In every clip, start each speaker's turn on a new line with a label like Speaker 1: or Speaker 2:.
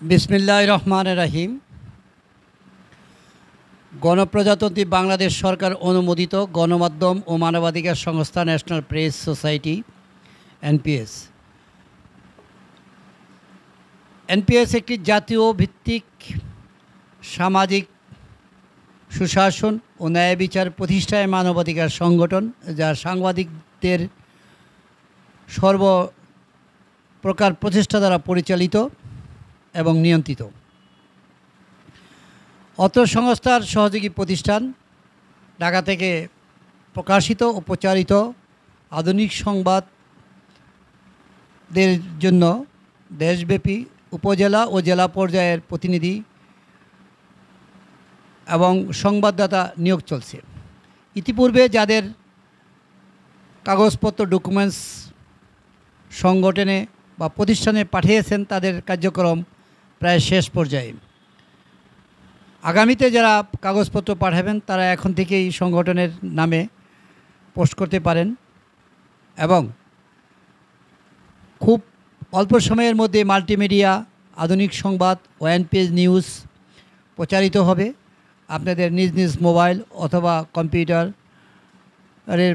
Speaker 1: বিসমিল্লাহির রহমানির রহিম। গণপ্রজাতন্ত্রী বাংলাদেশ সরকার অনুমোদিত গণমাধ্যম ও মানবাধিকার সংস্থা national press society NPS. NPS একটি জাতীয় ভিত্তিক সামাজিক সুশাসন ও ন্যায় বিচার প্রতিষ্ঠায় মানবাধিকার সংগঠন, যা সাংবাদিকদের সর্বপ্রকার প্রচেষ্টা দ্বারা পরিচালিত এবং নিয়ন্ত্রিত। অত্র সংস্থার সহযোগী প্রতিষ্ঠান ঢাকা থেকে প্রকাশিত ও প্রচারিত আধুনিক সংবাদের জন্য দেশব্যাপী উপজেলা ও জেলা পর্যায়ের প্রতিনিধি এবং সংবাদদাতা নিয়োগ চলছে। ইতিপূর্বে যাদের কাগজপত্র ডকুমেন্টস সংগঠনে বা প্রতিষ্ঠানে পাঠিয়েছেন, তাদের কার্যক্রম প্রায় শেষ পর্যায়ে। আগামীতে যারা কাগজপত্র পাঠাবেন, তারা এখন থেকেই সংগঠনের নামে পোস্ট করতে পারেন এবং খুব অল্প সময়ের মধ্যে মাল্টিমিডিয়া, আধুনিক সংবাদ ও এনপিএস নিউজ প্রচারিত হবে। আপনাদের নিজ নিজ মোবাইল অথবা কম্পিউটারের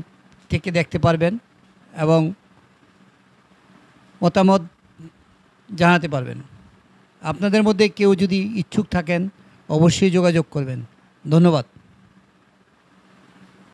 Speaker 1: থেকে দেখতে পারবেন এবং মতামত জানাতে পারবেন। আপনাদের মধ্যে কেউ যদি ইচ্ছুক থাকেন, অবশ্যই যোগাযোগ করবেন। ধন্যবাদ।